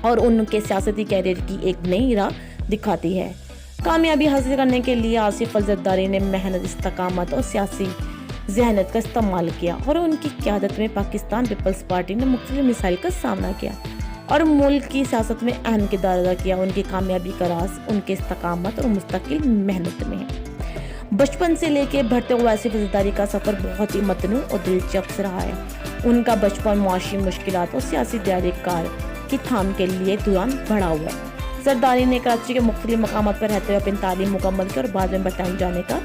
اور ان کے سیاسی کیریئر کی ایک نئی راہ دکھاتی ہے۔ کامیابی حاصل کرنے کے لیے آصف الزرداری نے محنت، استقامت اور سیاسی ذہنیت کا استعمال کیا، اور ان کی قیادت میں پاکستان پیپلز پارٹی نے مختلف مسائل کا سامنا کیا اور ملک کی سیاست میں اہم کردار ادا کیا۔ ان کی کامیابی کا راز ان کے استقامت اور مستقل محنت میں ہے۔ بچپن سے لے کے بڑھتے ہوئے آصف الزرداری کا سفر بہت ہی متنوع اور دلچسپ رہا ہے۔ ان کا بچپن معاشی مشکلات اور سیاسی دیاری کار کی تھام کے لیے دوران بڑھا ہوا ہے۔ زرداری نے کراچی کے مختلف مقامات پر رہتے ہوئے اپنی تعلیم مکمل کی اور بعد میں برطانیہ جانے کا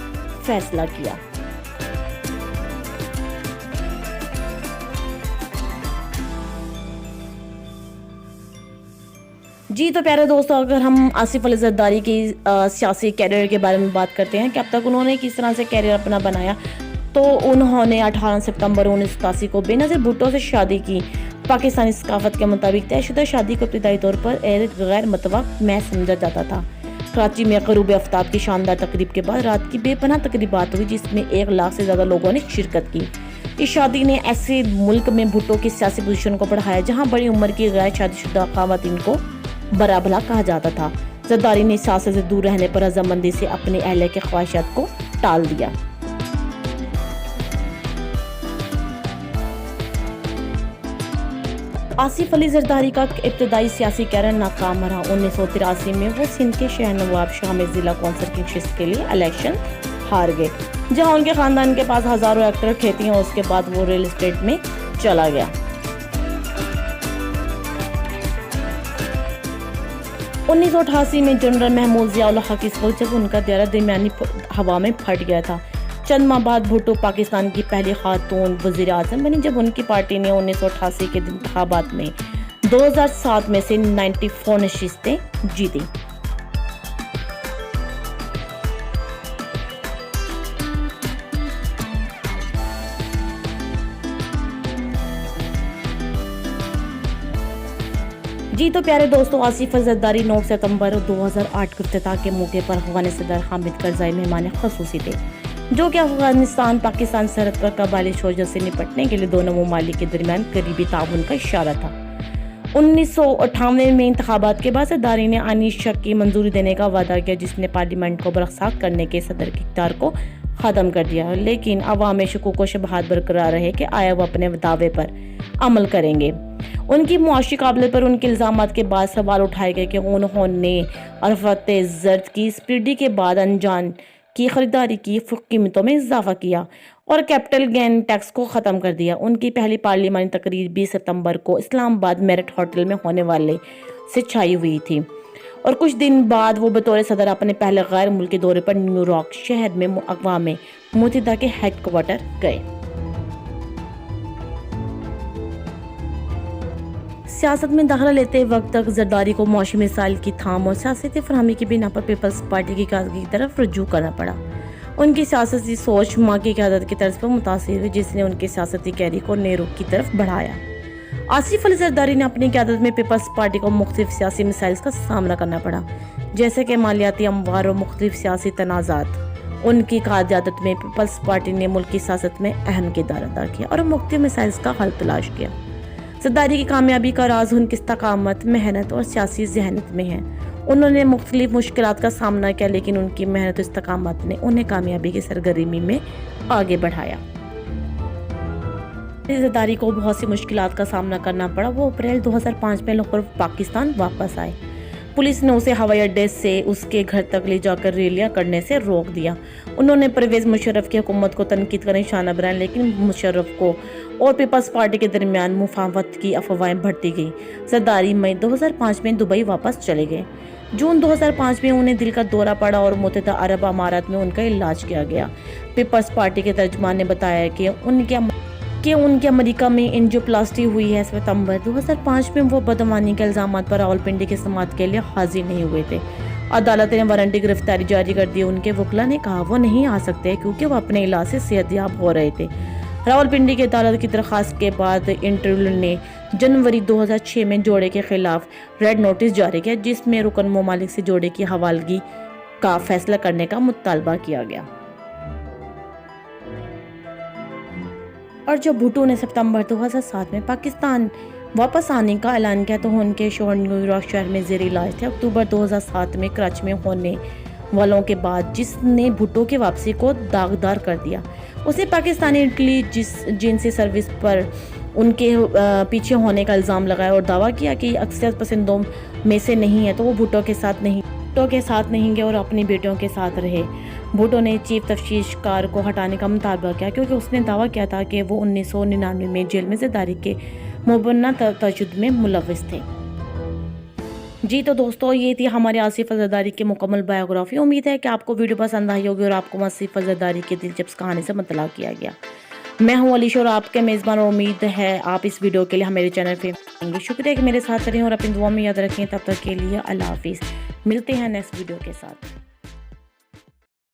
فیصلہ کیا۔ جی تو پیارے دوستو، اگر ہم آصف علی زرداری کی سیاسی کیریئر کے بارے میں بات کرتے ہیں کہ اب تک انہوں نے کس طرح سے کیریئر اپنا بنایا، تو انہوں نے 18 ستمبر 1987 کو بے نظیر بھٹو سے شادی کی۔ پاکستانی ثقافت کے مطابق طے شدہ شادی کو ابتدائی طور پر ایک غیر متوقع محض سمجھا جاتا تھا۔ کراچی میں غروب آفتاب کی شاندار تقریب کے بعد رات کی بے پناہ تقریبات ہوئی، جس میں 1 لاکھ سے زیادہ لوگوں نے شرکت کی۔ اس شادی نے ایسے ملک میں بھٹو کی سیاسی پوزیشن کو بڑھایا جہاں بڑی عمر کی غیر شادی شدہ خواتین کو برا بھلا کہا جاتا تھا۔ زرداری نے سیاست سے دور رہنے پر رضامندی سے اپنے اہلیہ کے خواہشات کو ٹال دیا۔ آصف علی زرداری کا ابتدائی سیاسی کیریئر ناکام رہا۔ 1983 میں وہ سندھ کے شہر نواب شاہ میں ضلع کونسل کی نشست کے لیے الیکشن ہار گئے، جہاں ان کے خاندان کے پاس ہزاروں ایکڑ کھیتی ہیں۔ اس کے بعد وہ ریل اسٹیٹ میں چلا گیا۔ 1988 میں جنرل محمود ضیاء الحق کی سوچ جب ان کا دیرہ درمیانی ہوا میں پھٹ گیا تھا۔ چند ماہ بعد بھٹو پاکستان کی پہلی خاتون وزیر اعظم بنی، جب ان کی پارٹی نے 1988 کے انتخابات میں 2007 میں سے 94 نشستیں جیتی۔ جی تو پیارے دوستو، آصف الزرداری 9 ستمبر 2008 کے افتتاح کے موقع پر افغان صدر حامد کرزئی مہمان خصوصی تھے، جو کہ افغانستان پاکستان سرحد پر قبائلی شورش سے نپٹنے کے لیے دونوں ممالک کے درمیان قریبی تعاون کا اشارہ تھا۔ 1998 میں انتخابات کے بعد زرداری نے آئینی شق کی منظوری دینے کا وعدہ کیا، جس نے پارلیمنٹ کو برخاست کرنے کے صدر کے اختیار کو ختم کر دیا، لیکن عوام میں شکوک و شبہات برقرار رہے کہ آیا وہ اپنے دعوے پر عمل کریں گے۔ ان کی معاشی قابلیت پر ان کے الزامات کے بعد سوال اٹھائے گئے کہ انہوں نے عرفت زرد کی سبسڈی کے بعد انجان کی خریداری کی قیمتوں میں اضافہ کیا اور کیپٹل گین ٹیکس کو ختم کر دیا۔ ان کی پہلی پارلیمانی تقریر 20 ستمبر کو اسلام آباد میرٹ ہوٹل میں ہونے والے سے چھائی ہوئی تھی، اور کچھ دن بعد وہ بطور صدر اپنے پہلے غیر ملکی دورے پر نیو یارک شہر میں اقوام متحدہ کے ہیڈ کوارٹر گئے۔ سیاست میں داخلہ لیتے وقت تک زرداری کو معاشی مسائل کی تھام اور سیاسی فراہمی کی بنا پر پیپلز پارٹی کی قیادت کی طرف رجوع کرنا پڑا۔ ان کی سیاسی سوچ ماں کی قیادت کی طرز پر متاثر ہوئی، جس نے ان کے سیاسی کیریئر کو نئے رخ کی طرف بڑھایا۔ آصف علی زرداری نے اپنی قیادت میں پیپلز پارٹی کو مختلف سیاسی مسائل کا سامنا کرنا پڑا، جیسے کہ مالیاتی اموار اور مختلف سیاسی تنازعات۔ ان کی قیادت میں پیپلز پارٹی نے ملک کی سیاست میں اہم کردار ادا کیا اور مختلف مسائل کا حل تلاش کیا۔ زرداری کی کامیابی کا راز ان کی استقامت، محنت اور سیاسی ذہنیت میں ہے۔ انہوں نے مختلف مشکلات کا سامنا کیا، لیکن ان کی محنت اور استقامت نے انہیں کامیابی کی سرگرمی میں آگے بڑھایا۔ زرداری کو بہت سی مشکلات کا سامنا کرنا پڑا۔ وہ اپریل 2005 میں لاہور پاکستان واپس آئے۔ پولیس نے اسے ہوائی اڈے سے اس کے گھر تک لے جا کر ریلیاں کرنے سے روک دیا۔ انہوں نے پرویز مشرف کی حکومت کو تنقید کا نشانہ بنایا، لیکن مشرف کو اور پیپلز پارٹی کے درمیان مفاہمت کی افواہیں بڑھتی گئیں۔ زرداری مئی 2005 میں دبئی واپس چلے گئے۔ جون 2005 میں انہیں دل کا دورہ پڑا اور متحدہ عرب امارات میں ان کا علاج کیا گیا۔ پیپلز پارٹی کے ترجمان نے بتایا کہ ان کے امریکہ میں انجیوپلاسٹی ہوئی ہے۔ ستمبر 2005 میں وہ بدعنوانی کے الزامات پر راولپنڈی کی سماعت کے لیے حاضر نہیں ہوئے تھے۔ عدالت نے وارنٹ گرفتاری جاری کر دی۔ ان کے وکلا نے کہا وہ نہیں آ سکتے کیونکہ وہ اپنے علاج سے صحت یاب ہو رہے تھے۔ راولپنڈی کی عدالت کی درخواست کے بعد انٹرپول نے جنوری 2006 میں جوڑے کے خلاف ریڈ نوٹس جاری کیا، جس میں رکن ممالک سے جوڑے کی حوالگی کا فیصلہ کرنے کا مطالبہ کیا گیا۔ اور جب بھٹو نے ستمبر 2007 میں پاکستان واپس آنے کا اعلان کیا تو ان کے شوہر نیو یارک شہر میں زیر علاج تھے۔ اکتوبر 2007 میں کراچی میں ہونے والوں کے بعد جس نے بھٹو کی واپسی کو داغدار کر دیا۔ اس نے پاکستانی انٹیلیجنس سروس پر ان کے پیچھے ہونے کا الزام لگایا اور دعویٰ کیا کہ اکثریت پسندوں میں سے نہیں ہے تو وہ بھٹو کے ساتھ نہیں گے اور اپنی بیٹیوں کے ساتھ رہے۔ بھٹو نے چیف تفتیش کار کو ہٹانے کا مطالبہ کیا کیونکہ اس نے دعویٰ کیا تھا کہ وہ 1999 میں جیل میں زرداری کے مبینہ تشدد میں ملوث تھے۔ جی تو دوستو، یہ تھی ہمارے آصف زرداری کی مکمل بایوگرافی۔ امید ہے کہ آپ کو ویڈیو پسند آئی ہوگی اور آپ کو آصف زرداری کی دلچسپ کہانی سے مطلع کیا گیا۔ میں ہوں علیشہ اور آپ کے میزبان، اور امید ہے آپ اس ویڈیو کے لیے ہمارے چینل پہ آئیں گے۔ شکریہ کہ میرے ساتھ رہیں اور اپنی دعا میں یاد رکھیں۔ تب تک کے لیے اللہ حافظ، ملتے ہیں نیکسٹ ویڈیو کے ساتھ۔